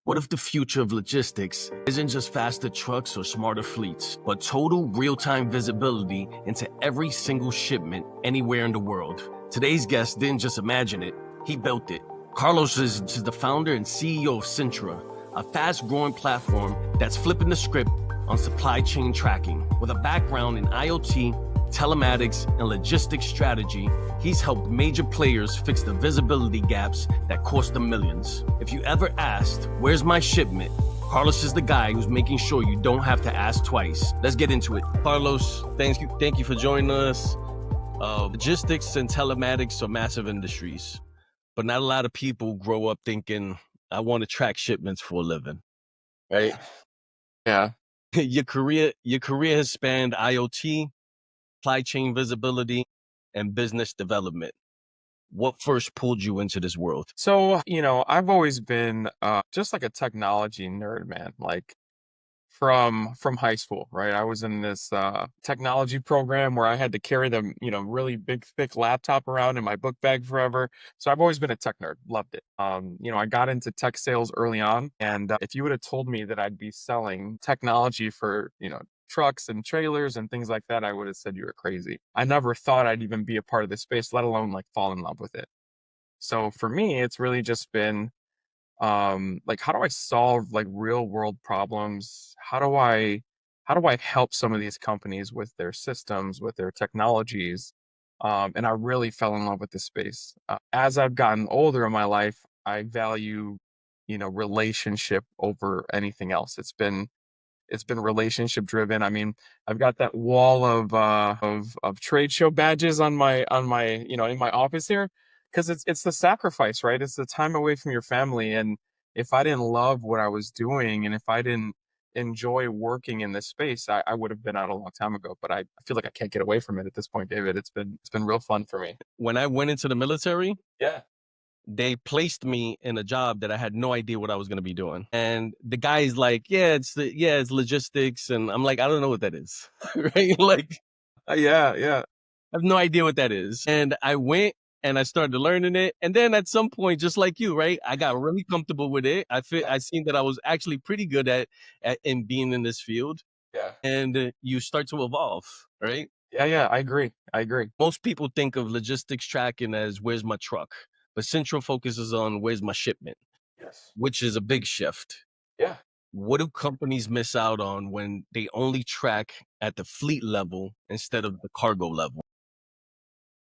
What if the future of logistics isn't just faster trucks or smarter fleets, but total real-time visibility into every single shipment anywhere in the world? Today's guest didn't just imagine it, he built it. Carlos is the founder and CEO of SYNTRA, a fast-growing platform that's flipping the script on supply chain tracking. With a background in IoT, telematics, and logistics strategy, he's helped major players fix the visibility gaps that cost them millions. If you ever asked, "Where's my shipment?" Carlos is the guy who's making sure you don't have to ask twice. Let's get into it. Carlos, thank you for joining us. Logistics and telematics are massive industries, but not a lot of people grow up thinking, "I want to track shipments for a living," right? Yeah. Your career has spanned IoT, supply chain visibility, and business development. What first pulled you into this world? So, I've always been just like a technology nerd, man. Like from high school, right? I was in this technology program where I had to carry the, really big, thick laptop around in my book bag forever. So I've always been a tech nerd, loved it. I got into tech sales early on, and if you would have told me that I'd be selling technology for, trucks and trailers and things like that, I would have said you were crazy. I never thought I'd even be a part of this space, let alone like fall in love with it. So for me, it's really just been like, how do I solve like real world problems? How do I help some of these companies with their systems, with their technologies? And I really fell in love with this space. As I've gotten older in my life, I value, relationship over anything else. It's been relationship driven. I mean, I've got that wall of trade show badges on my in my office here, because it's the sacrifice, right? It's the time away from your family. And if I didn't love what I was doing, and if I didn't enjoy working in this space, I would have been out a long time ago. But I feel like I can't get away from it at this point, David. It's been real fun for me. When I went into the military, Yeah. they placed me in a job that I had no idea what I was going to be doing. And the guy's like, it's logistics. And I'm like, I don't know what that is. Right? Like, Yeah. Yeah. I have no idea what that is. And I went and I started learning it. And then at some point, just like you, right, I got really comfortable with it. I seen that I was actually pretty good at in being in this field. Yeah. And you start to evolve, right? Yeah. Yeah. I agree. I agree. Most people think of logistics tracking as "where's my truck," but Central focuses on "where's my shipment," Yes. which is a big shift. Yeah. What do companies miss out on when they only track at the fleet level instead of the cargo level?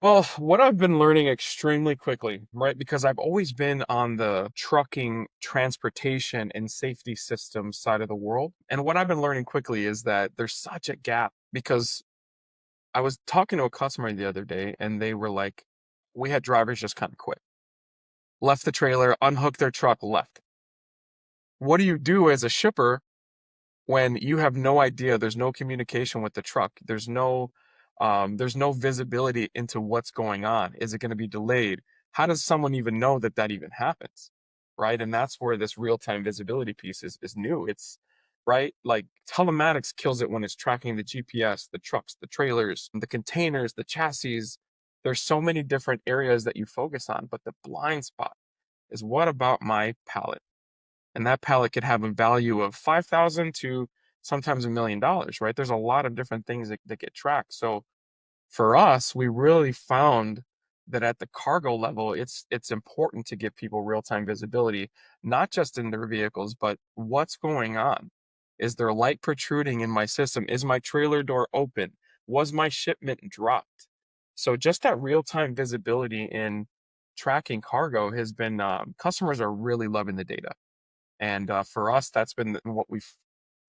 Well, what I've been learning extremely quickly, right? Because I've always been on the trucking, transportation, and safety systems side of the world. And what I've been learning quickly is that there's such a gap, because I was talking to a customer the other day and they were like, we had drivers just kind of quit, left the trailer, unhooked their truck, left. What do you do as a shipper when you have no idea? There's no communication with the truck. There's no visibility into what's going on. Is it going to be delayed? How does someone even know that that even happens? Right. And that's where this real-time visibility piece is new. It's right. Like telematics kills it when it's tracking the GPS, the trucks, the trailers, the containers, the chassis. There's so many different areas that you focus on, but the blind spot is, what about my pallet? And that pallet could have a value of 5,000 to sometimes $1 million, right? There's a lot of different things that get tracked. So for us, we really found that at the cargo level, it's important to give people real-time visibility, not just in their vehicles, but what's going on. Is there light protruding in my system? Is my trailer door open? Was my shipment dropped? So just that real-time visibility in tracking cargo has been, customers are really loving the data. And for us, that's been what we've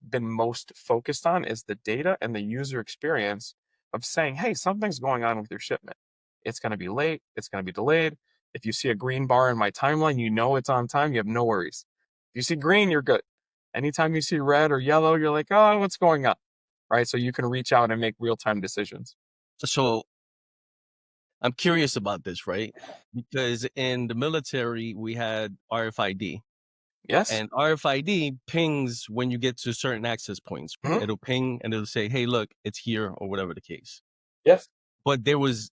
been most focused on, is the data and the user experience of saying, hey, something's going on with your shipment. It's going to be late. It's going to be delayed. If you see a green bar in my timeline, you know it's on time. You have no worries. If you see green, you're good. Anytime you see red or yellow, you're like, oh, what's going on? Right. So you can reach out and make real-time decisions. So I'm curious about this, right? Because in the military, we had RFID. Yes. And RFID pings when you get to certain access points. Mhm. It'll ping and it'll say, "Hey, look, it's here," or whatever the case. Yes. But there's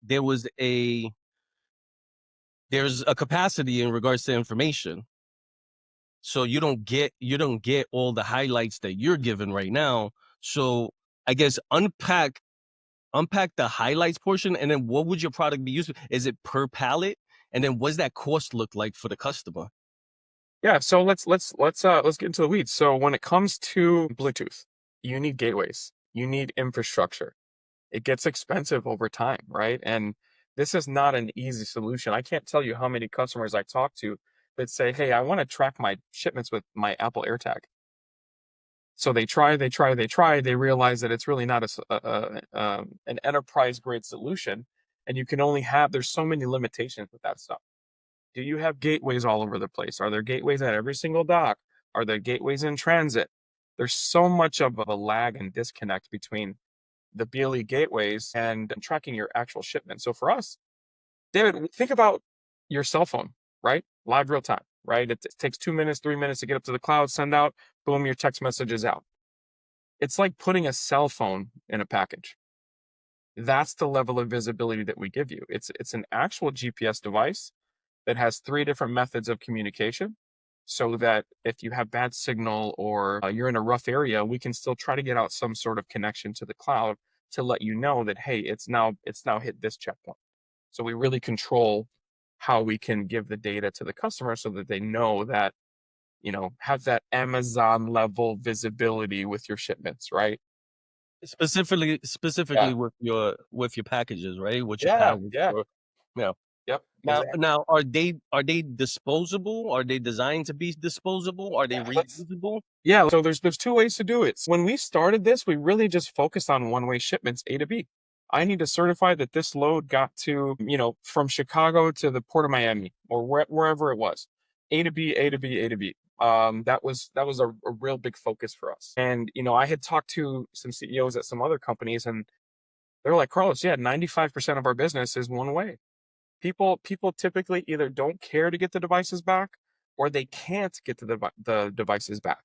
a capacity in regards to information. so you don't get all the highlights that you're given right now. So I guess unpack the highlights portion, and then what would your product be used for? Is it per pallet? And then what's that cost look like for the customer? Yeah, so let's get into the weeds. So when it comes to Bluetooth, you need gateways, you need infrastructure. It gets expensive over time, right? And this is not an easy solution. I can't tell you how many customers I talk to that say, "Hey, I want to track my shipments with my Apple AirTag." So they try, they realize that it's really not an enterprise grade solution, and you can only have there's so many limitations with that stuff. Do you have gateways all over the place? Are there gateways at every single dock? Are there gateways in transit? There's so much of a lag and disconnect between the BLE gateways and tracking your actual shipment. So for us, David, think about your cell phone, right? Live real time, right? It takes 2 minutes, 3 minutes to get up to the cloud, send out, boom, your text message is out. It's like putting a cell phone in a package. That's the level of visibility that we give you. It's an actual GPS device that has 3 different methods of communication, so that if you have bad signal or you're in a rough area, we can still try to get out some sort of connection to the cloud to let you know that, hey, it's now hit this checkpoint. So we really control how we can give the data to the customer so that they know that, have that Amazon level visibility with your shipments, right? Specifically Yeah. with your packages, right? With your Yeah. pallets, Yeah. or yeah. Yep. Now, Exactly. are they disposable? Are they designed to be disposable? Are they Yeah. Let's reusable? Yeah, so there's 2 ways to do it. When we started this, we really just focused on one-way shipments, A to B. I need to certify that this load got to, from Chicago to the port of Miami or wherever it was. A to B, A to B, A to B. That was a real big focus for us. And I had talked to some CEOs at some other companies, and they're like, Carlos, yeah, 95% of our business is one way. People typically either don't care to get the devices back, or they can't get the devices back.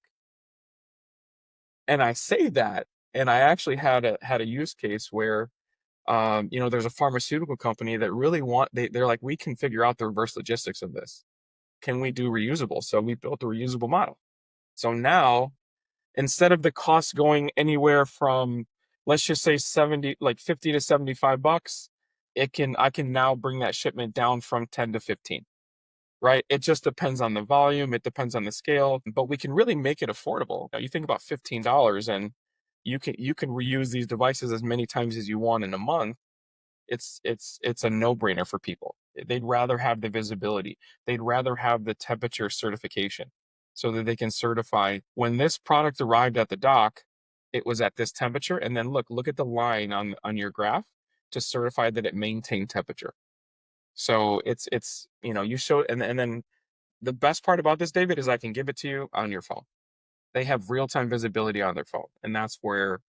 And I say that, and I actually had a use case where, there's a pharmaceutical company that really they're like, we can figure out the reverse logistics of this. Can we do reusable? So we built a reusable model. So now, instead of the cost going anywhere from, let's just say 50 to $75, I can now bring that shipment down from 10 to 15. Right? It just depends on the volume, it depends on the scale, but we can really make it affordable. You think about $15, and you can reuse these devices as many times as you want in a month. It's a no-brainer for people. They'd rather have the visibility. They'd rather have the temperature certification so that they can certify when this product arrived at the dock, it was at this temperature, and then look at the line on your graph to certify that it maintained temperature. So it's you show, and then the best part about this, David, is I can give it to you on your phone. They have real-time visibility on their phone, and that's where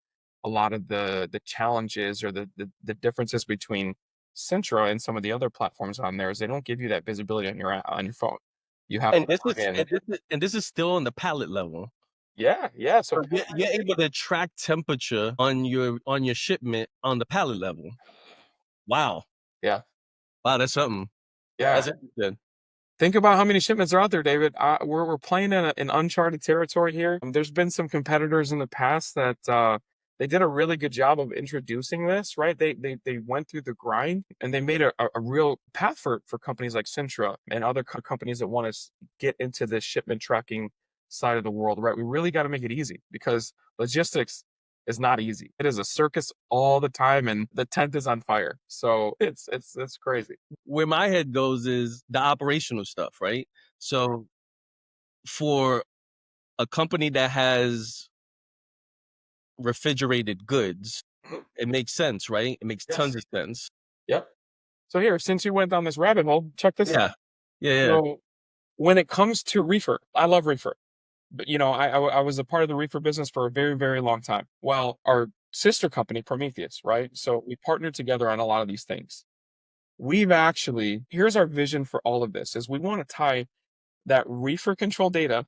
a lot of the challenges or the differences between SYNTRA and some of the other platforms on there is they don't give you that visibility on your phone. You have And to plug in. this is still on the pallet level. Yeah, yeah. So So you're able to track temperature on your shipment on the pallet level. Wow. yeah, Wow, that's something. yeah. That's interesting. Think about how many shipments are out there, David. We're playing in uncharted territory here. There's been some competitors in the past that they did a really good job of introducing this, right? They went through the grind, and they made a real path for companies like SYNTRA and other companies that want to get into the shipment tracking side of the world, right? We really got to make it easy, because logistics is not easy. It is a circus all the time, and the tent is on fire. So it's crazy. Where my head goes is the operational stuff, right? So for a company that has refrigerated goods, it makes sense, right? It makes tons Yes. of sense. Yep. So here, since you went down this rabbit hole, check this out. Yeah. Yeah. So when it comes to reefer, I love reefer. But I was a part of the reefer business for a very, very long time. Well, our sister company, Prometheus, right? So we partnered together on a lot of these things. Here's our vision for all of this, is we want to tie that reefer control data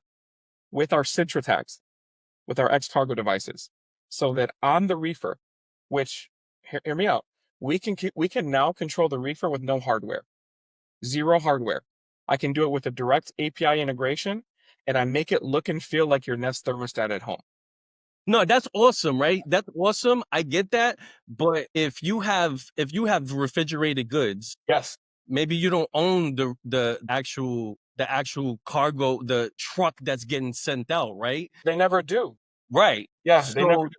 with our SYNTRA tags, with our X cargo devices, so that on the reefer, which, hear me out, we can now control the reefer with no hardware. Zero hardware. I can do it with a direct API integration, and I make it look and feel like your Nest thermostat at home. No, that's awesome, right? That's awesome. I get that. But if you have refrigerated goods, Yes. maybe you don't own the actual cargo, the truck that's getting sent out, right? They never do. Right. Yeah, they never So do.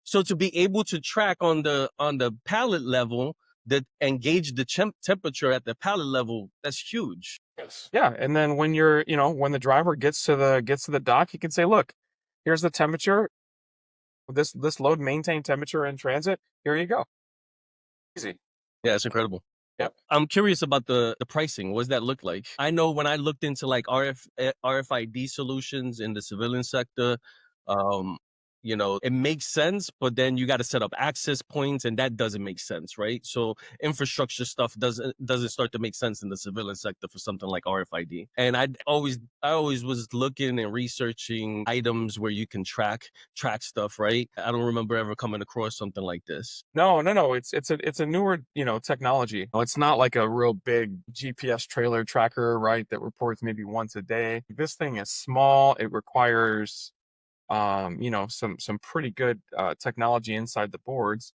so to be able to track on the pallet level that and gauge the temperature at the pallet level, that's huge. Yes. Yeah, and then when you're, when the driver gets to the dock, you can say, "Look, here's the temperature. This load maintained temperature in transit. Here you go." Easy. Yeah, it's incredible. Yep. I'm curious about the pricing. What does that look like? I know when I looked into like RFID solutions in the civilian sector, um, it makes sense, but then you got to set up access points, and that doesn't make sense, right? So infrastructure stuff doesn't start to make sense in the civilian sector for something like RFID. And I always was looking and researching items where you can track stuff, right? I don't remember ever coming across something like this. No, no, no. It's a newer, technology. It's not like a real big GPS trailer tracker, right? That reports maybe once a day. This thing is small. It requires, some pretty good technology inside the boards.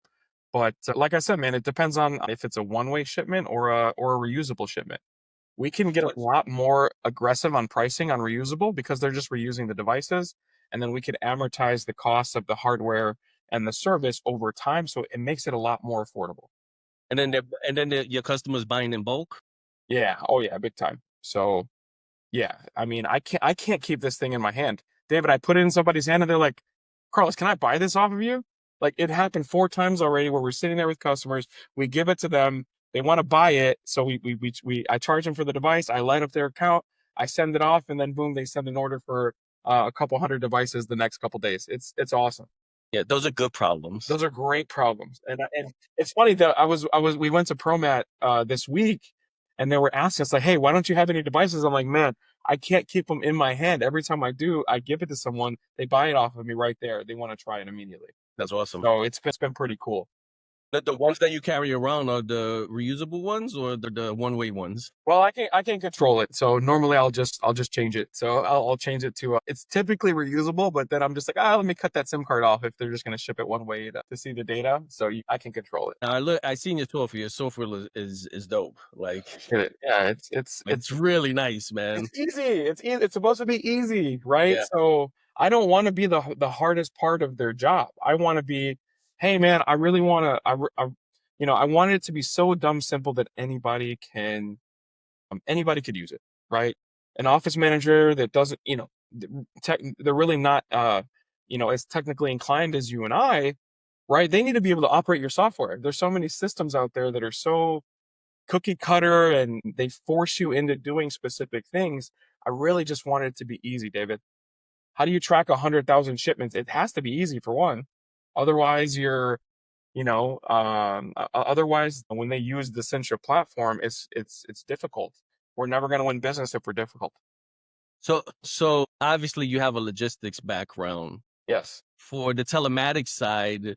But like I said, man, it depends on if it's a one-way shipment or a reusable shipment. We can get a lot more aggressive on pricing on reusable because they're just reusing the devices, and then we could amortize the cost of the hardware and the service over time, so it makes it a lot more affordable. And then your customers buying in bulk. Yeah. Oh yeah, big time. So yeah, I mean, I can't keep this thing in my hand. David, I put it in somebody's hand and they're like, "Carlos, can I buy this off of you?" Like it happened 4 times already where we're sitting there with customers, we give it to them, they want to buy it, so I charge them for the device, I light up their account, I send it off, and then boom, they send an order for a couple hundred devices the next couple days. It's awesome. Yeah, those are good problems. Those are great problems. And it's funny that we went to Promat this week, and they were asking us like, "Hey, why don't you have any devices?" I'm like, "Man, I can't keep them in my hand. Every time I do, I give it to someone, they buy it off of me right there. They want to try it immediately." That's awesome. So it's been pretty cool. The ones that you carry around are the reusable ones or the one-way ones? Well, I can control it. So normally I'll just change it. So I'll change it to it's typically reusable, but then I'm just like, let me cut that SIM card off if they're just going to ship it one way to see the data. So I can control it. Now I seen your software. Your software is dope. Like Get it? Yeah, it's it's really nice, man. it's easy. It's easy. It's supposed to be easy, right? Yeah. So I don't want to be the hardest part of their job. I want to be, hey man, I really want to. I want it to be so dumb simple that anybody could use it, right? An office manager that doesn't, they're really not, as technically inclined as you and I, right? They need to be able to operate your software. There's so many systems out there that are so cookie cutter and they force you into doing specific things. I really just want it to be easy, David. How do you track 100,000 shipments? It has to be easy for one. Otherwise, otherwise when they use the SYNTRA platform, it's difficult. We're never going to win business if we're difficult. So obviously you have a logistics background. Yes. For the telematics side,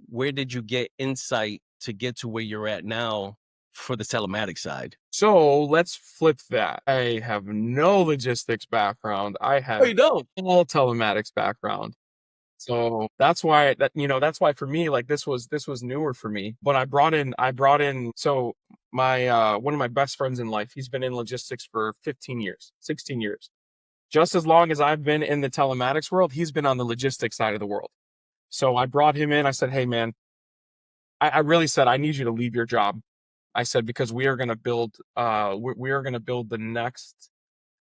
where did you get insight to get to where you're at now for the telematics side? So let's flip that. I have no logistics background. I Oh, have you don't? all telematics background. So that's why for me, like this was newer for me. But I brought in so my one of my best friends in life, he's been in logistics for 15 years, 16 years. Just as long as I've been in the telematics world, he's been on the logistics side of the world. So I brought him in. I said, "Hey man, I really said I need you to leave your job." I said, because we are going to build we are going to build the next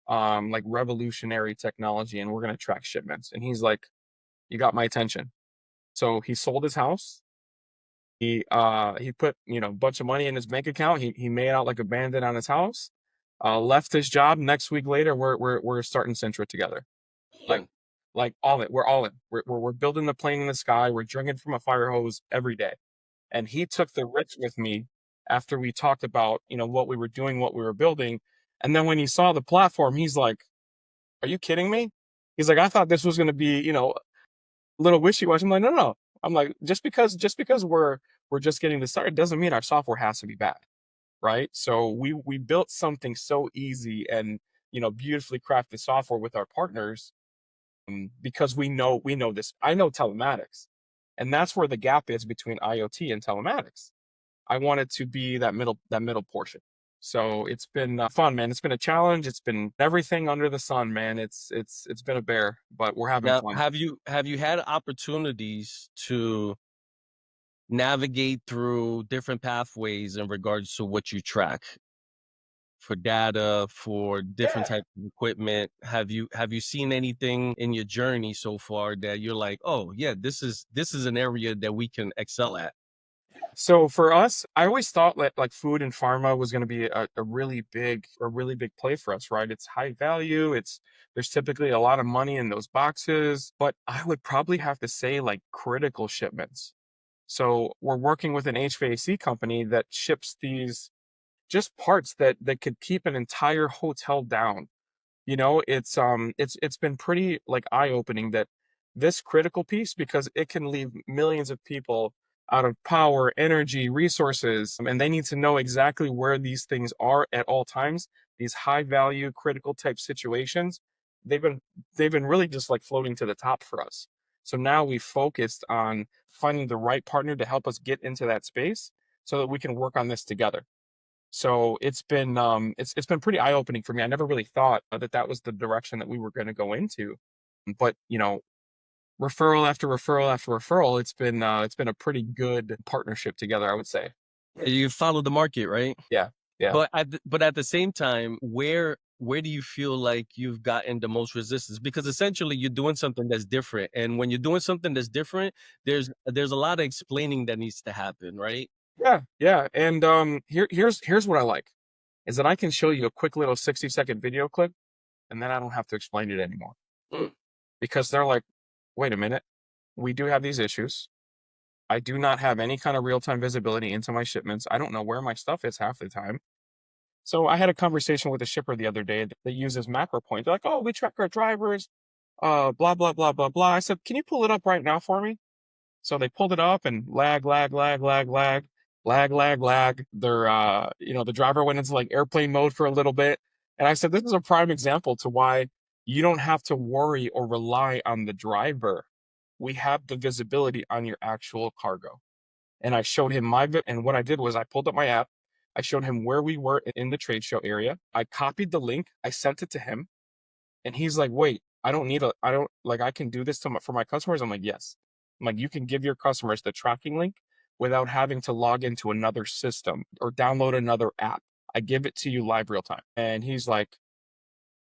like revolutionary technology, and we're going to track shipments. And he's like, "You got my attention." So he sold his house. He put, a bunch of money in his bank account. He made out like a bandit on his house. Left his job. Next week later, we're starting SYNTRA together. Like like all in. We're all in. We're building the plane in the sky. We're drinking from a fire hose every day. And he took the risk with me after we talked about, what we were doing, what we were building. And then when he saw the platform, he's like, "Are you kidding me?" He's like, "I thought this was going to be, a little wishy-washy." I'm like, "No, no, no." I'm like, just because we're just getting this started doesn't mean our software has to be bad, right? So we built something so easy and beautifully crafted software with our partners, because we know this. I know telematics, and that's where the gap is between IoT and telematics. I want it to be that middle portion. So it's been fun, man. It's been a challenge. It's been everything under the sun, man. It's been a bear, but we're having Now, fun. have you had opportunities to navigate through different pathways in regards to what you track for data, for different Yeah. types of equipment? Have you seen anything in your journey so far that you're like, oh yeah, this is an area that we can excel at? So for us, I always thought that like food and pharma was going to be a really big play for us, right? It's high value. There's typically a lot of money in those boxes, but I would probably have to say like critical shipments. So we're working with an HVAC company that ships these just parts that could keep an entire hotel down. It's been pretty like eye-opening that this critical piece, because it can leave millions of people out of power, energy, resources, and they need to know exactly where these things are at all times. These high value critical type situations, they've been they've been really just like floating to the top for us. So now we focused on finding the right partner to help us get into that space so that we can work on this together. So it's been pretty eye-opening for me. I never really thought that that was the direction that we were going to go into. But, referral after referral after referral, it's been a pretty good partnership together, I would say. You follow the market, right? Yeah. Yeah. But at the same time, where do you feel like you've gotten the most resistance? Because essentially you're doing something that's different. And when you're doing something that's different, there's a lot of explaining that needs to happen, right? Yeah. Yeah. And here's what I like is that I can show you a quick little 60-second video clip and then I don't have to explain it anymore. Mm. Because they're like, wait a minute, we do have these issues. I do not have any kind of real-time visibility into my shipments. I don't know where my stuff is half the time. So I had a conversation with a shipper the other day that uses macro points. They're like, oh, we track our drivers, blah, blah, blah, blah, blah. I said, can you pull it up right now for me? So they pulled it up and lag, lag, lag, lag, lag, lag, lag, lag. The driver went into like airplane mode for a little bit. And I said, this is a prime example to why you don't have to worry or rely on the driver. We have the visibility on your actual cargo. And I showed him and what I did was I pulled up my app. I showed him where we were in the trade show area. I copied the link. I sent it to him. And he's like, wait, I don't like, I can do this for my customers. I'm like, yes. I'm like, you can give your customers the tracking link without having to log into another system or download another app. I give it to you live real time. And he's like,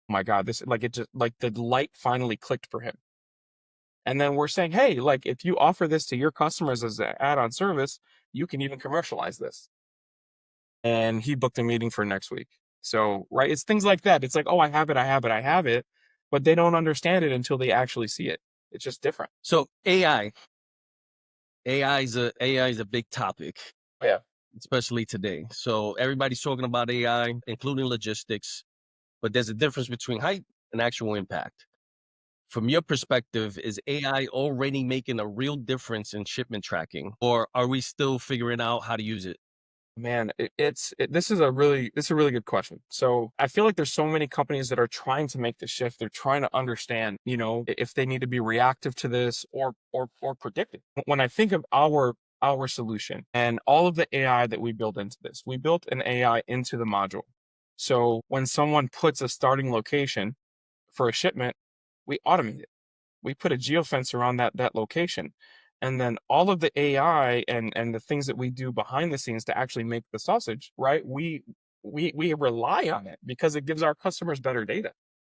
oh my God, this, like, it just, like the light finally clicked for him. And then we're saying, hey, like, if you offer this to your customers as an add-on service, you can even commercialize this. And he booked a meeting for next week. So, right, it's things like that. It's like, oh, I have it, I have it, I have it, but they don't understand it until they actually see it. It's just different. So AI is a big topic, Yeah. especially today. So everybody's talking about AI, including logistics, but there's a difference between hype and actual impact. From your perspective, is AI already making a real difference in shipment tracking, or are we still figuring out how to use it? Man, this is a really good question. So I feel like there's so many companies that are trying to make the shift. They're trying to understand, if they need to be reactive to this or predictive. When I think of our solution and all of the AI that we built into this, we built an AI into the module. So when someone puts a starting location for a shipment, we automate it. We put a geofence around that location. And then all of the AI and the things that we do behind the scenes to actually make the sausage, right? We rely on it because it gives our customers better data.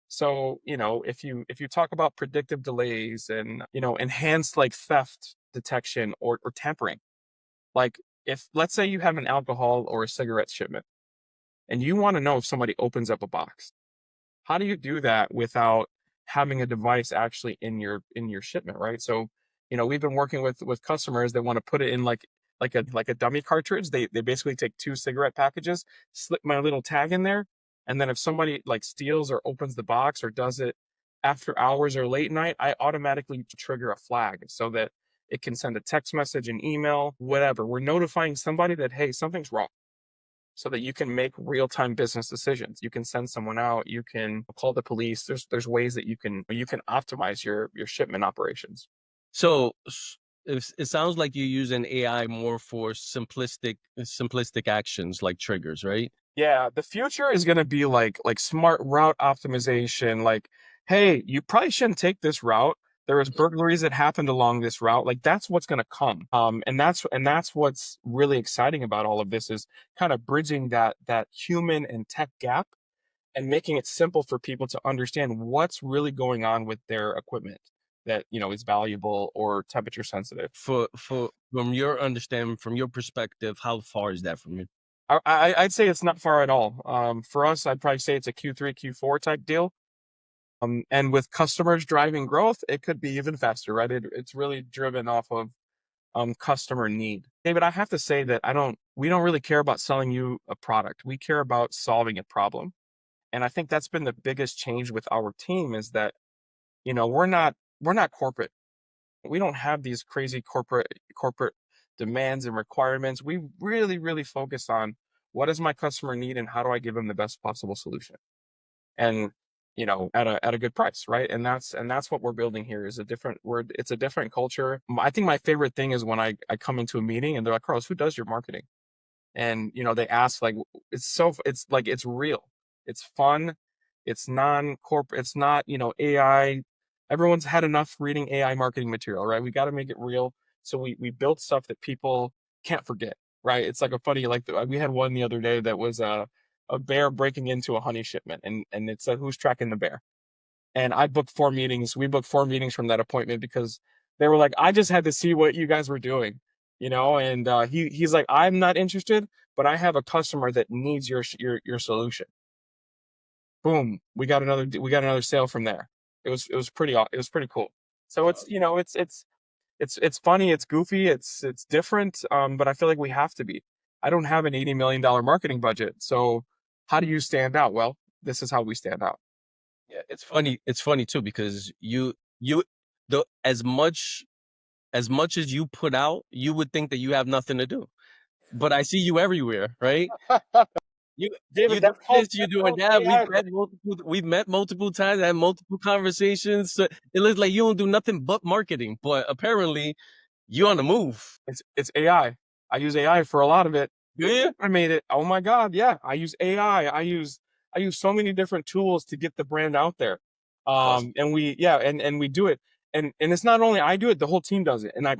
So, if you talk about predictive delays and, enhanced like theft detection or tampering, like if let's say you have an alcohol or a cigarette shipment and you want to know if somebody opens up a box, how do you do that without having a device actually in your shipment, right? So, we've been working with customers that want to put it in like a dummy cartridge. They basically take two cigarette packages, slip my little tag in there, and then if somebody like steals or opens the box or does it after hours or late night, I automatically trigger a flag so that it can send a text message, an email, whatever. We're notifying somebody that, hey, something's wrong. so that you can make real-time business decisions. You can send someone out, you can call the police. There's ways that you can optimize your shipment operations. So it sounds like you're using AI more for simplistic actions like triggers, right? Yeah, the future is going to be like smart route optimization. Like, hey, you probably shouldn't take this route. There was burglaries that happened along this route. Like that's what's going to come. And that's what's really exciting about all of this is kind of bridging that human and tech gap and making it simple for people to understand what's really going on with their equipment that is valuable or temperature sensitive. For from your understanding, from your perspective, how far is that from you? I'd say it's not far at all. For us, I'd probably say it's a Q3, Q4 type deal. And with customers driving growth, it could be even faster, right? It's really driven off of customer need. David, I have to say that we don't really care about selling you a product. We care about solving a problem. And I think that's been the biggest change with our team is that, we're not corporate. We don't have these crazy corporate demands and requirements. We really, really focus on what does my customer need and how do I give them the best possible solution? And at a good price, right? And that's what we're building here is it's a different culture. I think my favorite thing is when I come into a meeting and they're like, Carlos, who does your marketing? And they ask like it's like it's real, it's fun, it's non-corporate, it's not AI. Everyone's had enough reading AI marketing material, right? We got to make it real. So we built stuff that people can't forget, right? It's like a funny, like we had one the other day that was a bear breaking into a honey shipment, and it said who's tracking the bear. And I booked 4 meetings. We booked 4 meetings from that appointment because they were like, I just had to see what you guys were doing, And he's like, I'm not interested, but I have a customer that needs your solution. Boom, we got another sale from there. It was pretty cool. So it's funny, it's goofy, it's different, but I feel like we have to be. I don't have an $80 million marketing budget, so how do you stand out? Well, this is how we stand out. Yeah, it's funny. It's funny too because you the as much as you put out, you would think that you have nothing to do. But I see you everywhere, right? You David, you doing that's called this, you that's doing called that. AI. We've met multiple times, had multiple conversations. So it looks like you don't do nothing but marketing, but apparently you on the move. It's AI. I use AI for a lot of it. Do you? I made it. Oh my God, yeah. I use AI. I use so many different tools to get the brand out there. Awesome. And we do it. And it's not only I do it, the whole team does it. And I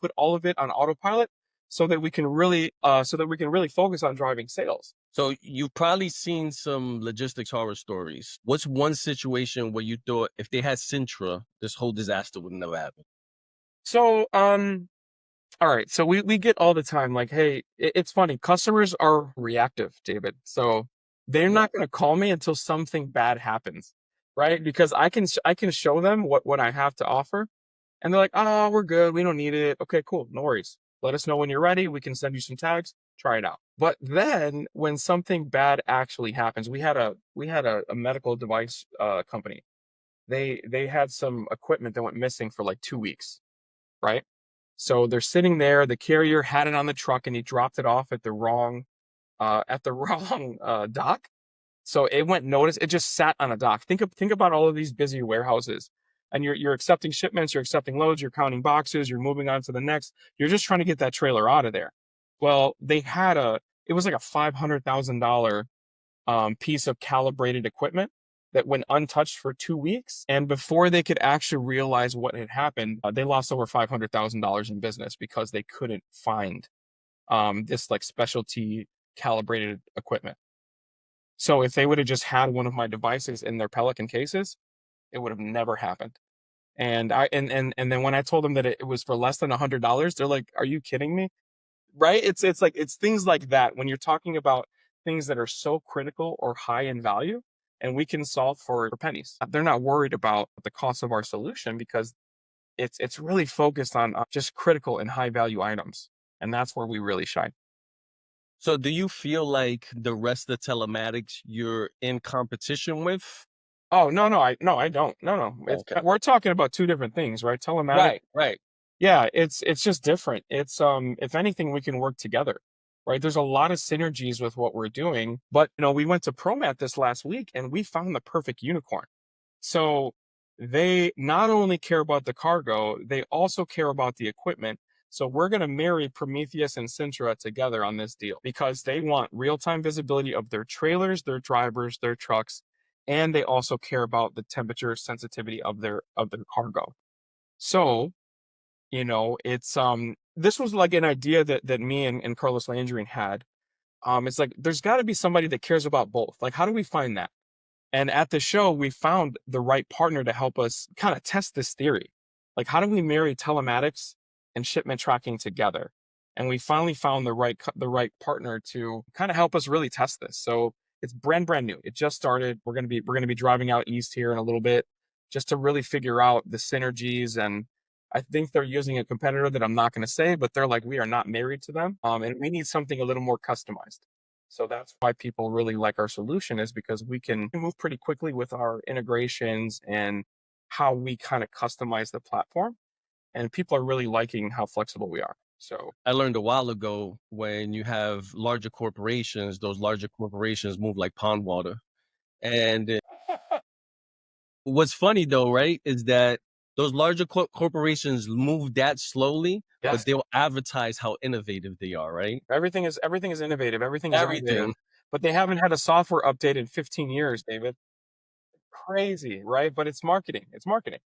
put all of it on autopilot so that we can really focus on driving sales. So you've probably seen some logistics horror stories. What's one situation where you thought if they had SYNTRA, this whole disaster would never happen? So all right. So we get all the time like, hey, it's funny. Customers are reactive, David. So they're Yeah. not going to call me until something bad happens, right? Because I can show them what I have to offer, and they're like, oh, we're good. We don't need it. Okay, cool. No worries. Let us know when you're ready. We can send you some tags. Try it out. But then when something bad actually happens, we had a medical device company. They had some equipment that went missing for like 2 weeks, right? So they're sitting there. The carrier had it on the truck, and he dropped it off at the wrong wrong dock. So it went noticed. It just sat on a dock. Think about all of these busy warehouses, and you're accepting shipments, you're accepting loads, you're counting boxes, you're moving on to the next. You're just trying to get that trailer out of there. Well, it was like a $500,000 piece of calibrated equipment that went untouched for 2 weeks. And before they could actually realize what had happened, they lost over $500,000 in business because they couldn't find this like specialty calibrated equipment. So if they would have just had one of my devices in their Pelican cases, it would have never happened. And then when I told them that it was for less than $100, they're like, "Are you kidding me?" Right? It's things like that when you're talking about things that are so critical or high in value, and we can solve for pennies. They're not worried about the cost of our solution because it's really focused on just critical and high value items, and that's where we really shine. So do you feel like the rest of telematics you're in competition with? Oh no, I don't. No. Okay. We're talking about two different things, right? Telematics. Right, right. Yeah, it's just different. It's if anything, we can work together. right? There's a lot of synergies with what we're doing. But, we went to Promat this last week and we found the perfect unicorn. So they not only care about the cargo, they also care about the equipment. So we're going to marry Prometheus and SYNTRA together on this deal because they want real-time visibility of their trailers, their drivers, their trucks, and they also care about the temperature sensitivity of their cargo. So, it's this was like an idea that me and Carlos Landry had. It's like there's got to be somebody that cares about both. Like, how do we find that? And at the show, we found the right partner to help us kind of test this theory. Like, how do we marry telematics and shipment tracking together? And we finally found the right partner to kind of help us really test this. So it's brand new. It just started. We're gonna be driving out east here in a little bit, just to really figure out the synergies. And I think they're using a competitor that I'm not going to say, but they're like, we are not married to them, and we need something a little more customized. So that's why people really like our solution, is because we can move pretty quickly with our integrations and how we kind of customize the platform. And people are really liking how flexible we are. So I learned a while ago when you have larger corporations, those larger corporations move like pond water. And what's funny though, right, is that those larger corporations move that slowly, yes, but they'll advertise how innovative they are, right? everything is innovative, everything is innovative, Everything, but they haven't had a software update in 15 years, David. Crazy, right? But it's marketing. It's marketing.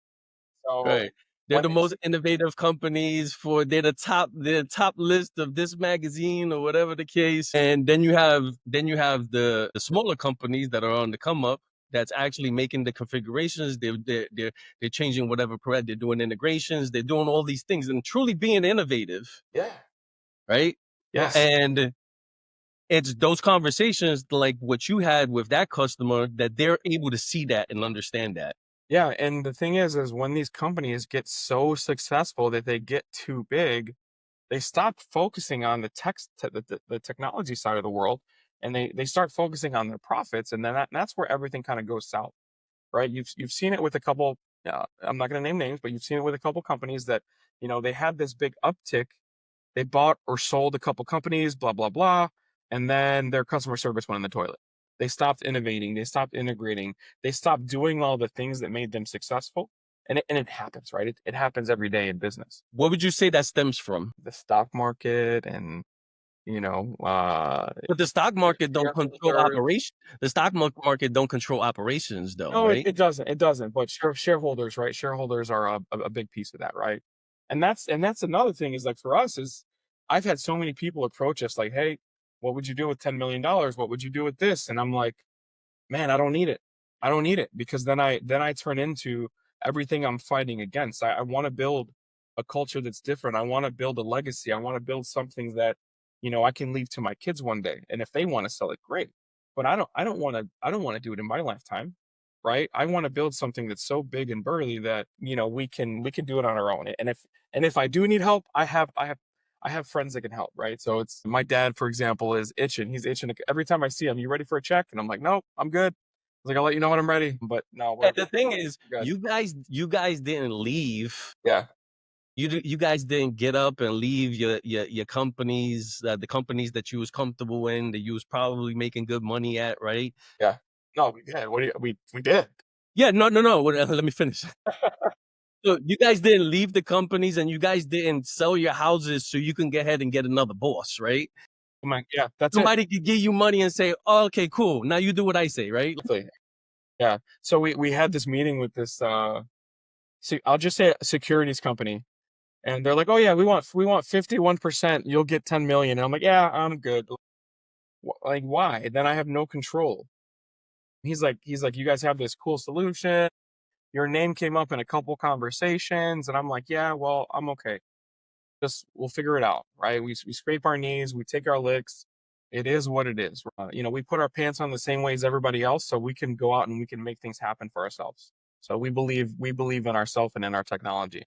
So right? They're when the they most see, innovative companies they're the top list of this magazine or whatever the case. And then you have the smaller companies that are on the come up that's actually making the configurations. They're changing whatever they're doing integrations, they're doing all these things and truly being innovative, yeah, right? yes, And it's those conversations like what you had with that customer that they're able to see that and understand that. yeah. And the thing is when these companies get so successful that they get too big, they stop focusing on the technology side of the world, and they start focusing on their profits, and then that's where everything kind of goes south, right? You've seen it with a couple. I'm not going to name names, but you've seen it with a couple companies that they had this big uptick. They bought or sold a couple companies, blah blah blah, and then their customer service went in the toilet. They stopped innovating. They stopped integrating. They stopped doing all the things that made them successful. And it happens, right? It happens every day in business. What would you say that stems from? The stock market and you know, uh, But the stock market don't control shareholders. operation. The stock market don't control operations though, No, it, right? it doesn't. It doesn't. But shareholders, right? Shareholders are a big piece of that, right? And that's another thing is like for us is I've had so many people approach us like, hey, what would you do with $10 million? What would you do with this? And I'm like, man, I don't need it. I don't need it because then I turn into everything I'm fighting against. I want to build a culture that's different. I want to build a legacy. I want to build something that, I can leave to my kids one day. And if they want to sell it, great. But I don't want to do it in my lifetime. Right. I want to build something that's so big and burly that, we can do it on our own. And if I do need help, I have friends that can help, right? So it's my dad, for example, is itching. He's itching every time I see him. You ready for a check? And I'm like, nope, I'm good. I was like, I'll let you know when I'm ready. But no, we're And the thing is, good. you guys didn't leave. Yeah, You guys didn't get up and leave your companies, the companies that you was comfortable in, that you was probably making good money at, right? yeah. No, we did. What do you, we did. Yeah, no. Let me finish. So you guys didn't leave the companies and you guys didn't sell your houses so you can get ahead and get another boss, right? I'm like, yeah, that's it. Somebody could give you money and say, oh, okay, cool. Now you do what I say, right? Exactly. Yeah. So we had this meeting with this I'll just say a securities company. And they're like, oh yeah, we want 51%, you'll get 10 million. And I'm like, yeah, I'm good. Like, why? Then I have no control. He's like, you guys have this cool solution. Your name came up in a couple conversations, and I'm like, yeah, well, I'm okay. Just we'll figure it out, right? We scrape our knees, we take our licks. It is what it is. We put our pants on the same way as everybody else, so we can go out and we can make things happen for ourselves. So we believe in ourselves and in our technology.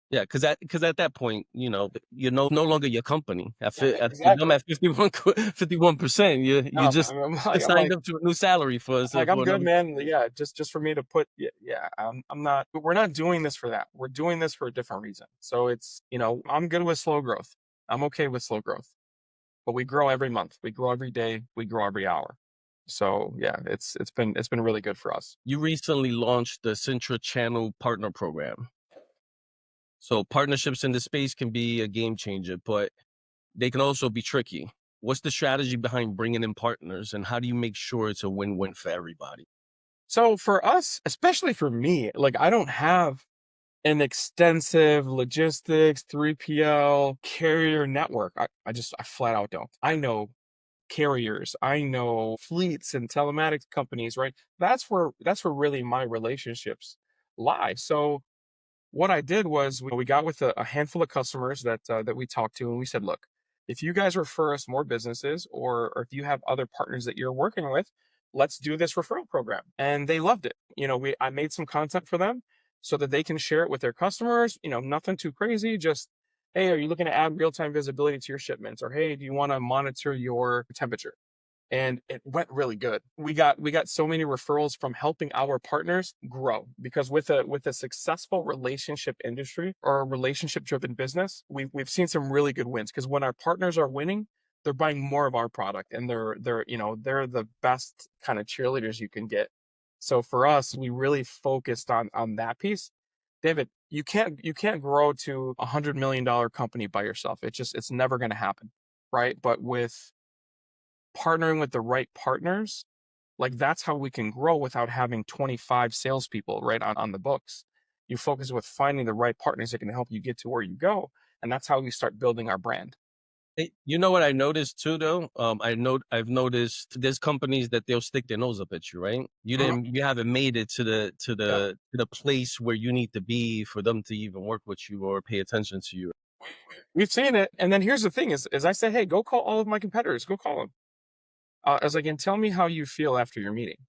Yeah, because at that point, you're no longer your company. Yeah, I'm exactly. at 51%. You No, just I'm signed like, up to a new salary I'm for good, another. man. Yeah, just for me to put, yeah, yeah. I'm not. We're not doing this for that. We're doing this for a different reason. So it's, I'm good with slow growth. I'm okay with slow growth. but we grow every month, we grow every day, we grow every hour. So yeah, it's been really good for us. You recently launched the SYNTRA Channel Partner Program. So partnerships in the space can be a game changer, but they can also be tricky. What's the strategy behind bringing in partners, and how do you make sure it's a win-win for everybody? So for us, especially for me, like I don't have an extensive logistics 3PL carrier network. I flat out don't. I know carriers, I know fleets and telematics companies, right? That's where really my relationships lie. So what I did was we got with a handful of customers that we talked to, and we said, look, if you guys refer us more businesses, or if you have other partners that you're working with, let's do this referral program. And they loved it. I made some content for them so that they can share it with their customers. Nothing too crazy. Just, hey, are you looking to add real time visibility to your shipments? Or hey, do you want to monitor your temperature? And it went really good. We got so many referrals from helping our partners grow, because with a successful relationship industry or a relationship driven business, we've seen some really good wins, because when our partners are winning, they're buying more of our product, and they're the best kind of cheerleaders you can get. So for us, we really focused on that piece. David, you can't grow to $100 million company by yourself. It's never going to happen, right? But with partnering with the right partners, like that's how we can grow without having 25 salespeople right on the books. You focus with finding the right partners that can help you get to where you go. And that's how we start building our brand. Hey, you know what I noticed too, though? I've noticed there's companies that they'll stick their nose up at you, right? Mhm. You haven't made it to the to Yep. the to the place where you need to be for them to even work with you or pay attention to you. We've seen it. And then here's the thing is I said, hey, go call all of my competitors. Go call them. I was like, and tell me how you feel after your meeting.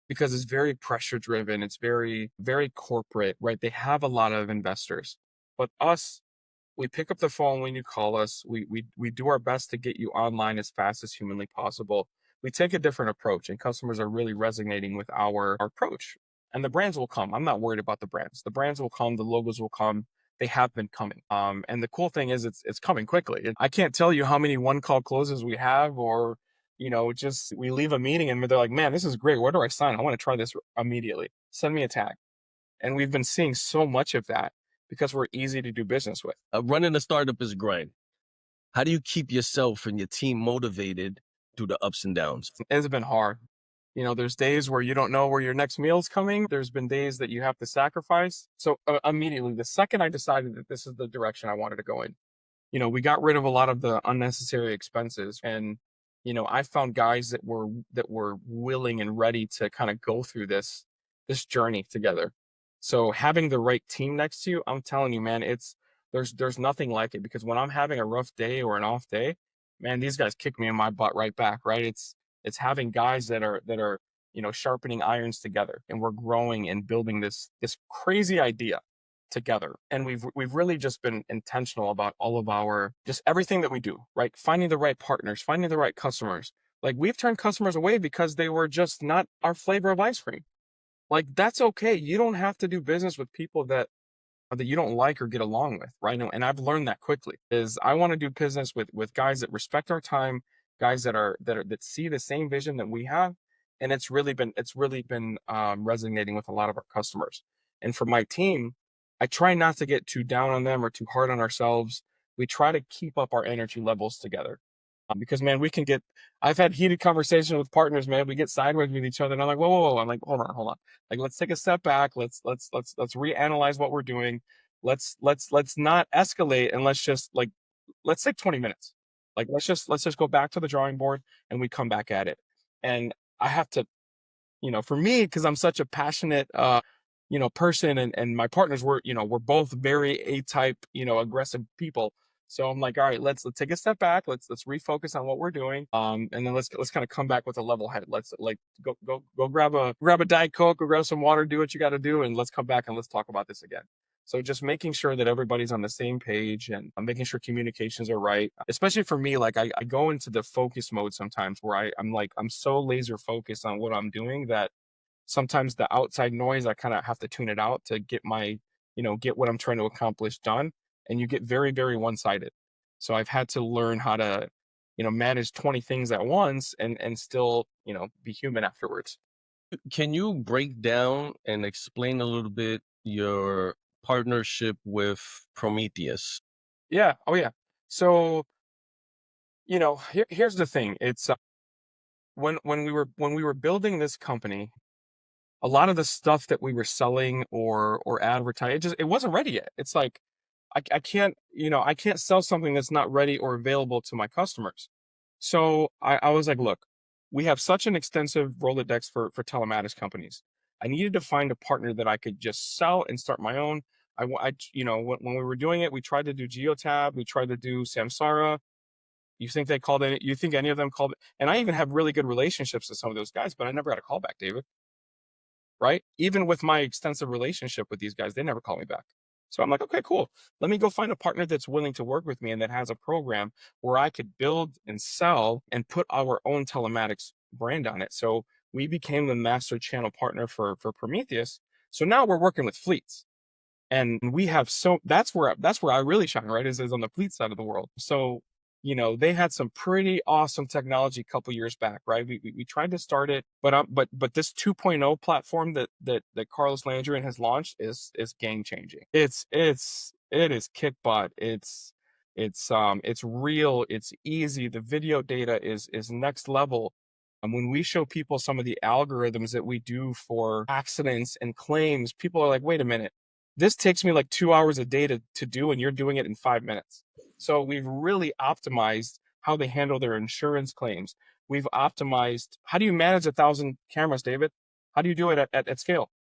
Because it's very pressure driven. It's very, very corporate, right? They have a lot of investors. But us, we pick up the phone when you call us. We do our best to get you online as fast as humanly possible. We take a different approach, and customers are really resonating with our approach. And the brands will come. I'm not worried about the brands. The brands will come. The logos will come. They have been coming. And the cool thing is it's coming quickly. I can't tell you how many one call closes we have, or just we leave a meeting and they're like, man, this is great. Where do I sign? I want to try this immediately. Send me a tag. And we've been seeing so much of that because we're easy to do business with. Running a startup is grind. How do you keep yourself and your team motivated through the ups and downs? It's been hard. There's days where you don't know where your next meal's coming. There's been days that you have to sacrifice. So immediately, the second I decided that this is the direction I wanted to go in, we got rid of a lot of the unnecessary expenses. And, I found guys that were willing and ready to kind of go through this journey together. So having the right team next to you, I'm telling you, man, there's nothing like it, because when I'm having a rough day or an off day, man, these guys kick me in my butt right back, right? It's having guys that are sharpening irons together, and we're growing and building this crazy idea together. And we've really just been intentional about all of our, just everything that we do, right? Finding the right partners, finding the right customers. Like, we've turned customers away because they were just not our flavor of ice cream. Like, that's okay. You don't have to do business with people that you don't like or get along with, right? And I've learned that quickly. Is I want to do business with guys that respect our time, guys that see the same vision that we have. And it's really been resonating with a lot of our customers. And for my team, I try not to get too down on them or too hard on ourselves. We try to keep up our energy levels together. Because, man, I've had heated conversations with partners, man. We get sideways with each other, and I'm like, whoa, whoa, whoa. I'm like, hold on. Like, let's take a step back. Let's reanalyze what we're doing. Let's not escalate, and let's take 20 minutes. Like, let's just go back to the drawing board, and we come back at it. And I have to, for me, because I'm such a passionate person, and my partners, we're both very A-type, aggressive people. So I'm like, all right, let's take a step back. Let's refocus on what we're doing. And then let's kind of come back with a level head. Let's like go grab a Diet Coke, go grab some water, do what you got to do, and let's come back and let's talk about this again. So just making sure that everybody's on the same page, and making sure communications are right. Especially for me, like I go into the focus mode sometimes where I'm so laser focused on what I'm doing that sometimes the outside noise, I kind of have to tune it out to get what I'm trying to accomplish done. And you get very, very one-sided. So I've had to learn how to manage 20 things at once and still, be human afterwards. Can you break down and explain a little bit your partnership with Prometheus? Yeah. Oh yeah. So, here's the thing. It's when we were building this company, a lot of the stuff that we were selling or advertising, it wasn't ready yet. It's like I can't, I can't sell something that's not ready or available to my customers. So I was like, look, we have such an extensive Rolodex for telematics companies. I needed to find a partner that I could just sell and start my own. When we were doing it, we tried to do Geotab, we tried to do Samsara. You think they called any? You think any of them called? And I even have really good relationships with some of those guys, but I never got a call back, David. Right? Even with my extensive relationship with these guys, they never call me back. So I'm like, okay, cool. Let me go find a partner that's willing to work with me and that has a program where I could build and sell and put our own telematics brand on it. So we became the master channel partner for Prometheus. So now we're working with fleets. And we have that's where I really shine, right? Is on the fleet side of the world. So, they had some pretty awesome technology a couple years back, right? We tried to start it, but this 2.0 platform that Carlos Landry has launched is game changing. It is kick butt. It's real, it's easy. The video data is next level. And when we show people some of the algorithms that we do for accidents and claims, people are like, wait a minute, this takes me like 2 hours a day to do, and you're doing it in 5 minutes. So we've really optimized how they handle their insurance claims. We've optimized how do you manage 1,000 cameras, David? How do you do it at scale?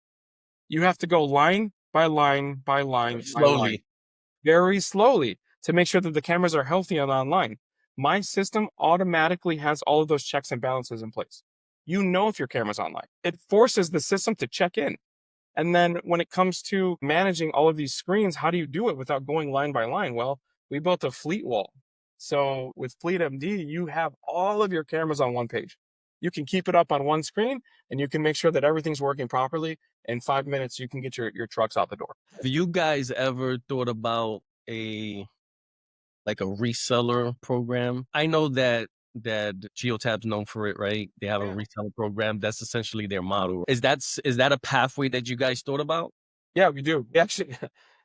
You have to go line by line by line by line, Slowly. very slowly to make sure that the cameras are healthy and online. My system automatically has all of those checks and balances in place. You know if your camera's online. It forces the system to check in. And then when it comes to managing all of these screens, how do you do it without going line by line? Well, we built a fleet wall. So with Fleet MD, you have all of your cameras on one page. You can keep it up on one screen and you can make sure that everything's working properly. In 5 minutes, you can get your trucks out the door. Have you guys ever thought about a reseller program? I know that Geotab's known for it, right? They have a Yeah. reseller program. That's essentially their model. Is that a pathway that you guys thought about? Yeah, we do. We actually,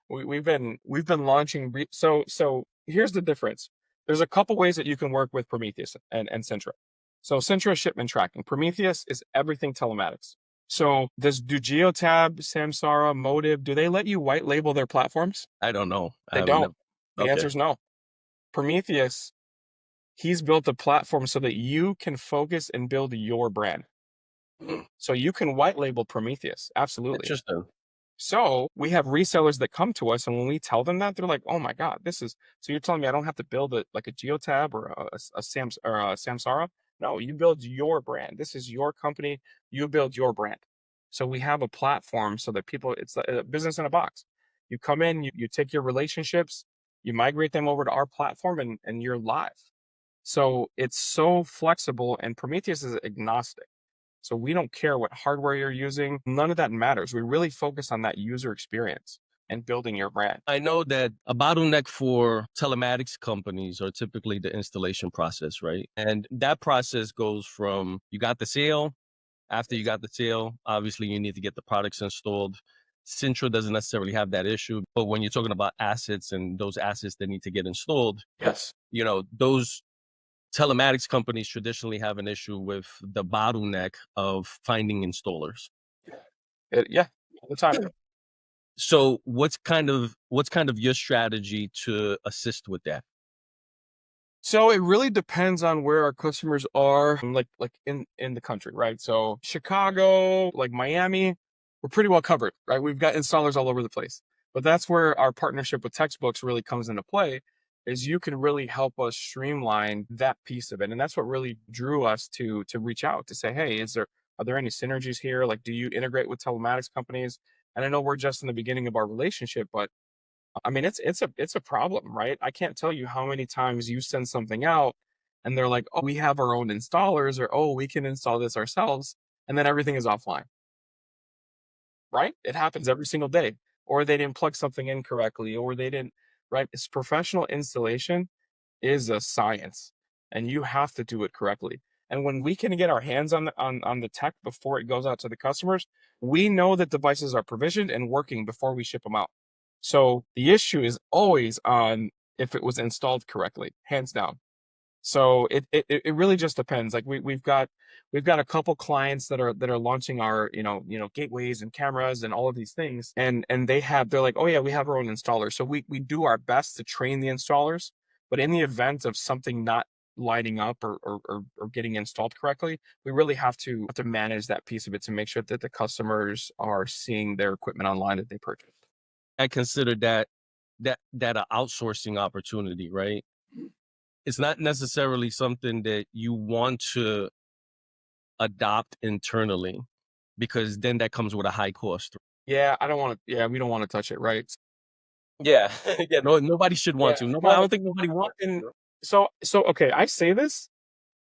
we've been launching. So here's the difference. There's a couple ways that you can work with Prometheus and SYNTRA. So SYNTRA is shipment tracking. Prometheus is everything telematics. So do Geotab, Samsara, Motive, do they let you white label their platforms? I don't know. I They haven't don't. never. The Okay. answer is no. Prometheus, he's built a platform so that you can focus and build your brand. So you can white label Prometheus. Absolutely. Interesting. So we have resellers that come to us, and when we tell them that, they're like, "Oh my God, this is." So you're telling me I don't have to build it like a Geotab or a Samsara? No, you build your brand. This is your company. You build your brand. So we have a platform so that people, it's a business in a box. You come in, you take your relationships, you migrate them over to our platform, and you're live. So it's so flexible, and Prometheus is agnostic. So we don't care what hardware you're using. None of that matters. We really focus on that user experience and building your brand. I know that a bottleneck for telematics companies are typically the installation process, right? And that process goes from you got the sale. After you got the sale, obviously you need to get the products installed. Syntro doesn't necessarily have that issue, but when you're talking about assets and those assets that need to get installed, Yes. those telematics companies traditionally have an issue with the bottleneck of finding installers. Yeah, all the time. So what's kind of your strategy to assist with that? So it really depends on where our customers are, like in the country, right? So Chicago, like Miami, we're pretty well covered, right? We've got installers all over the place. But that's where our partnership with Textbooks really comes into play, is you can really help us streamline that piece of it. And that's what really drew us to reach out to say, hey, are there any synergies here? Like, do you integrate with telematics companies? And I know we're just in the beginning of our relationship, but I mean, it's a problem, right? I can't tell you how many times you send something out and they're like, "Oh, we have our own installers," or "Oh, we can install this ourselves," and then everything is offline, right? It happens every single day. Or they didn't plug something in correctly, or they didn't, right? It's professional installation is a science. and you have to do it correctly. And when we can get our hands on the tech before it goes out to the customers, we know that devices are provisioned and working before we ship them out. So the issue is always on if it was installed correctly, hands down. So it really just depends. Like we've got a couple clients that are launching our gateways and cameras and all of these things, and they're like, oh yeah, we have our own installer. So we do our best to train the installers, but in the event of something not lighting up or getting installed correctly, we really have to manage that piece of it to make sure that the customers are seeing their equipment online that they purchased. I consider that an outsourcing opportunity, right? It's not necessarily something that you want to adopt internally because then that comes with a high cost. Yeah, I don't want to. Yeah, we don't want to touch it, right? Yeah. Yeah, no, nobody should want Yeah. to. Nobody, I Well, don't think nobody wants and to. so okay, I say this,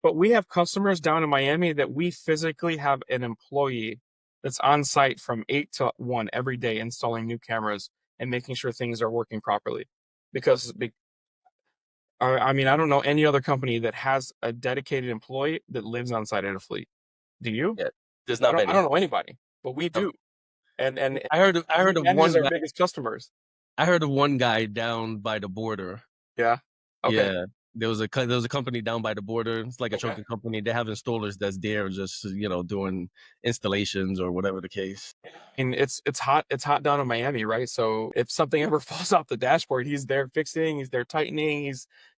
but we have customers down in Miami that we physically have an employee that's on site from 8 to 1 every day installing new cameras and making sure things are working properly. Because I mean, I don't know any other company that has a dedicated employee that lives on site at a fleet. Do you? Yeah. There's I not don't I many. don't know anybody, but we No. do. And I he heard of manages one our guy. biggest customers. I heard of one guy down by the border. Yeah. Okay. Yeah. There was a company down by the border. It's like a Okay. trucking company. They have installers that's there just, doing installations or whatever the case. And it's hot down in Miami, right? So if something ever falls off the dashboard, he's there fixing, he's there tightening,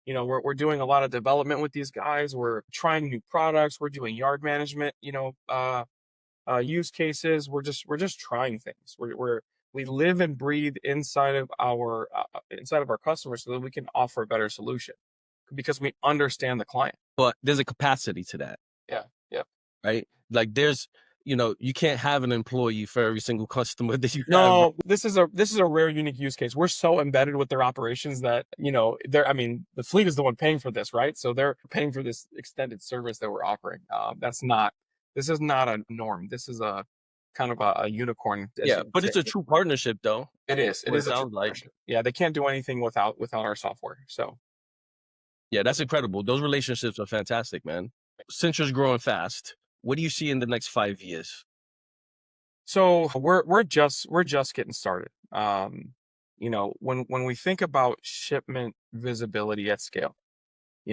we're doing a lot of development with these guys. We're trying new products, we're doing yard management, use cases. We're just trying things. We live and breathe inside of our customers so that we can offer a better solution because we understand the client. But there's a capacity to that, Yeah. Yeah. right? Like you can't have an employee for every single customer that you have. No, this is a rare, unique use case. We're so embedded with their operations that, I mean, the fleet is the one paying for this, right? So they're paying for this extended service that we're offering. This is not a norm. This is a kind of a unicorn, as Yeah, you would but say. it's a true partnership though. It is. It What it is a true sounds like. partnership. Yeah, they can't do anything without our software. So Yeah, that's incredible. Those relationships are fantastic, man. Syntra's growing fast. What do you see in the next 5 years? So we're just getting started. When we think about shipment visibility at scale,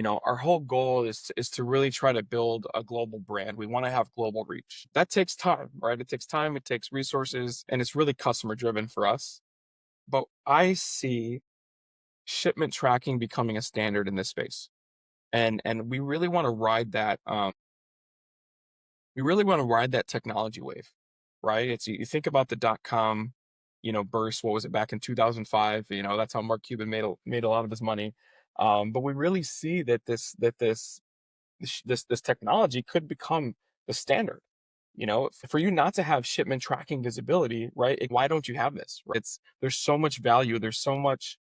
our whole goal is to really try to build a global brand. We want to have global reach. That takes time, right? It takes time, it takes resources, and it's really customer driven for us. But I see shipment tracking becoming a standard in this space. And we really want to ride that technology wave, right? It's you think about the dot-com, burst. What was it back in 2005? That's how Mark Cuban made a lot of his money. But we really see that this technology could become the standard. For you not to have shipment tracking visibility, right? Why don't you have this? Right? There's so much value. There's so much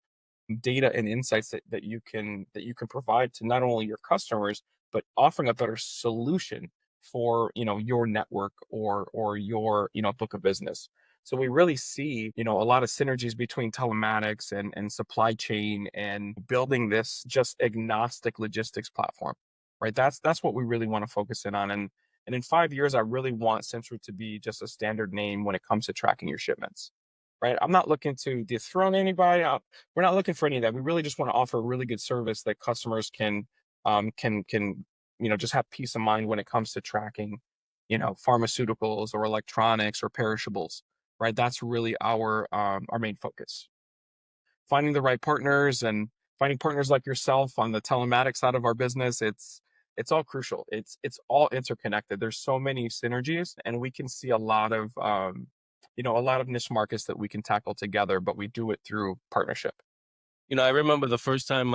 data and insights that you can provide to not only your customers but offering a better solution for your network or your book of business. So we really see a lot of synergies between telematics and supply chain and building this just agnostic logistics platform, right? That's what we really want to focus in on. And in 5 years I really want SYNTRA to be just a standard name when it comes to tracking your shipments, right? I'm not looking to dethrone anybody. We're not looking for any of that. We really just want to offer a really good service that customers can just have peace of mind when it comes to tracking, pharmaceuticals or electronics or perishables, right? That's really our main focus. Finding the right partners and finding partners like yourself on the telematics side of our business, it's all crucial. It's all interconnected. There's so many synergies, and we can see a lot of niche markets that we can tackle together, but we do it through partnership. I remember the first time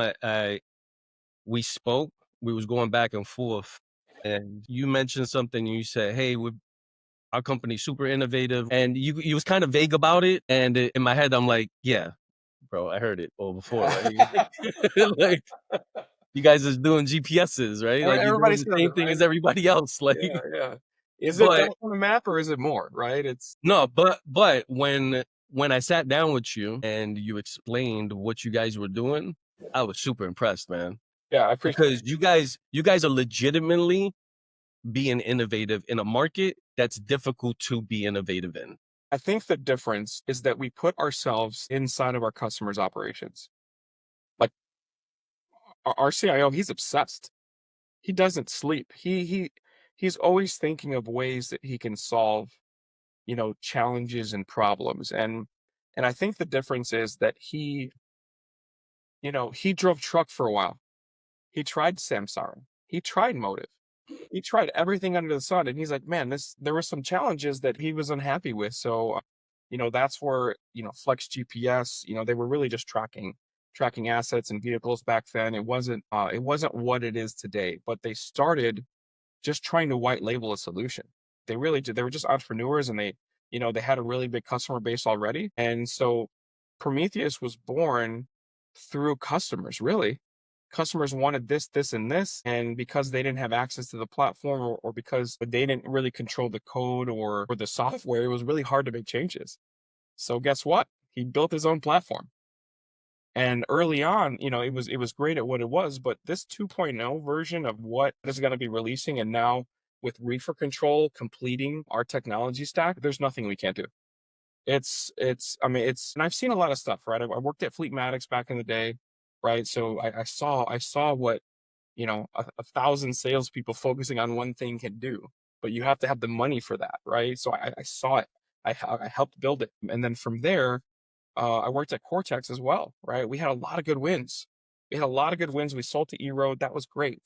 we spoke, we was going back and forth, and you mentioned something. You said, "Hey, our company's super innovative," and you was kind of vague about it. And in my head, I'm like, "Yeah, bro, I heard it all before. Like, like you guys is doing GPSs, right? Like you're Everybody doing the says same it, thing right? as everybody else." Like, Yeah, yeah. Is it but dots on the map or is it more, right? It's no, but when I sat down with you and you explained what you guys were doing, I was super impressed, man. Yeah, I appreciate. because you guys are legitimately being innovative in a market that's difficult to be innovative in. I think the difference is that we put ourselves inside of our customers' operations. Like our CIO, he's obsessed. He doesn't sleep. He's always thinking of ways that he can solve, challenges and problems. And I think the difference is that he drove truck for a while. He tried Samsara. He tried Motive. He tried everything under the sun, and he's like, man, there were some challenges that he was unhappy with. So, that's where Flex GPS. They were really just tracking assets and vehicles back then. It wasn't what it is today, but they started just trying to white label a solution. They really did. They were just entrepreneurs, and they had a really big customer base already. And so Prometheus was born through customers, really. Customers wanted this, this, and this. And because they didn't have access to the platform, or because they didn't really control the code or the software, it was really hard to make changes. So guess what? He built his own platform. And early on, it was great at what it was, but this 2.0 version of what is going to be releasing, and now with reefer control completing our technology stack, there's nothing we can't do. I mean, and I've seen a lot of stuff, right? I worked at Fleetmatics back in the day, right? So I saw what, 1,000 salespeople focusing on one thing can do, but you have to have the money for that, right? So I saw it. I helped build it. And then from there, I worked at Cortex as well, right? We had a lot of good wins. We had a lot of good wins. We sold to E-Road. That was great.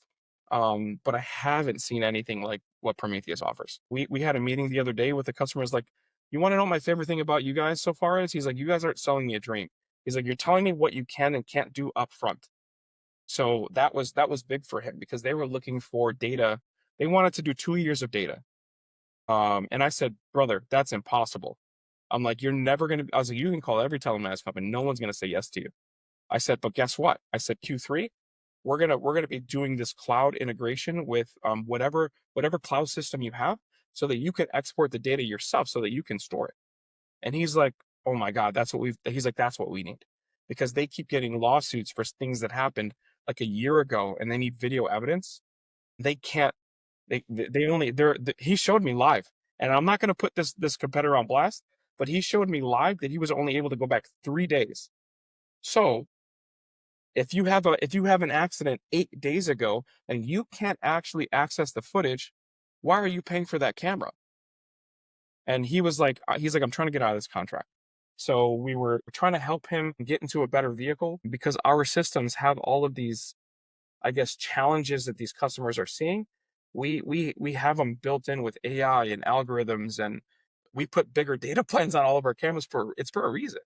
But I haven't seen anything like what Prometheus offers. We had a meeting the other day with the customers, like, you want to know what my favorite thing about you guys so far is? He's like, you guys aren't selling me a dream. He's like, you're telling me what you can and can't do up front. So that was big for him, because they were looking for data. They wanted to do 2 years of data. And I said, brother, that's impossible. I'm like, you're never going to, I was like, you can call every telematics company. No one's going to say yes to you. I said, but guess what? I said, Q3, we're gonna be doing this cloud integration with whatever cloud system you have, so that you can export the data yourself, so that you can store it. And he's like, oh my God, he's like, that's what we need. Because they keep getting lawsuits for things that happened like a year ago, and they need video evidence. They can't, they only, he showed me live, and I'm not going to put this competitor on blast, but he showed me live that he was only able to go back 3 days. So if you have an accident 8 days ago and you can't actually access the footage, why are you paying for that camera? And he's like, I'm trying to get out of this contract. So we were trying to help him get into a better vehicle, because our systems have all of these, I guess, challenges that these customers are seeing. We have them built in with AI and algorithms, and we put bigger data plans on all of our cameras for a reason.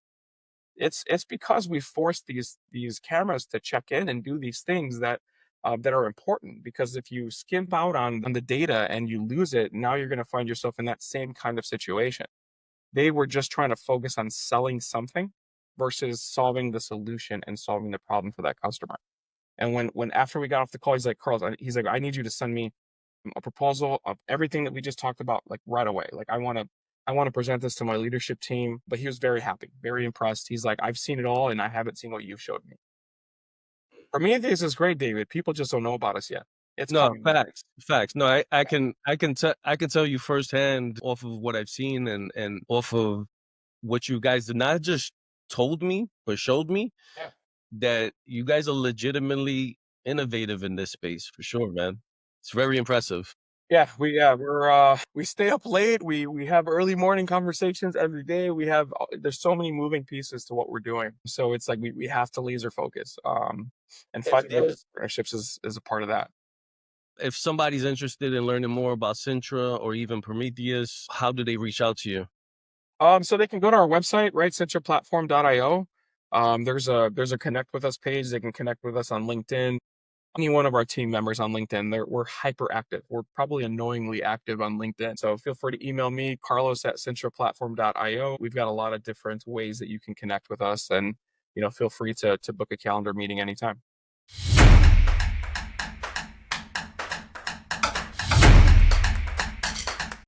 It's because we force these cameras to check in and do these things that are important. Because if you skimp out on the data and you lose it, now you're going to find yourself in that same kind of situation. They were just trying to focus on selling something versus solving the solution and solving the problem for that customer. And when after we got off the call, he's like, Carl, he's like, I need you to send me a proposal of everything that we just talked about, like right away. Like, I want to present this to my leadership team. But he was very happy, very impressed. He's like, I've seen it all, and I haven't seen what you've showed me. For me, this is great, David. People just don't know about us yet. It's No, coming. facts. No, I can tell you firsthand, off of what I've seen, and off of what you guys did not just told me but showed me, Yeah. that you guys are legitimately innovative in this space, for sure, man. It's very impressive. We stay up late. We have early morning conversations every day. There's so many moving pieces to what we're doing. So it's like we have to laser focus. And finding those partnerships is a part of that. If somebody's interested in learning more about SYNTRA or even Prometheus, how do they reach out to you? So they can go to our website, right? SyntraPlatform.io. There's a connect with us page. They can connect with us on LinkedIn. Any one of our team members on LinkedIn, we're hyper active. We're probably annoyingly active on LinkedIn. So feel free to email me, carlos@syntraplatform.io. We've got a lot of different ways that you can connect with us, and feel free to book a calendar meeting anytime.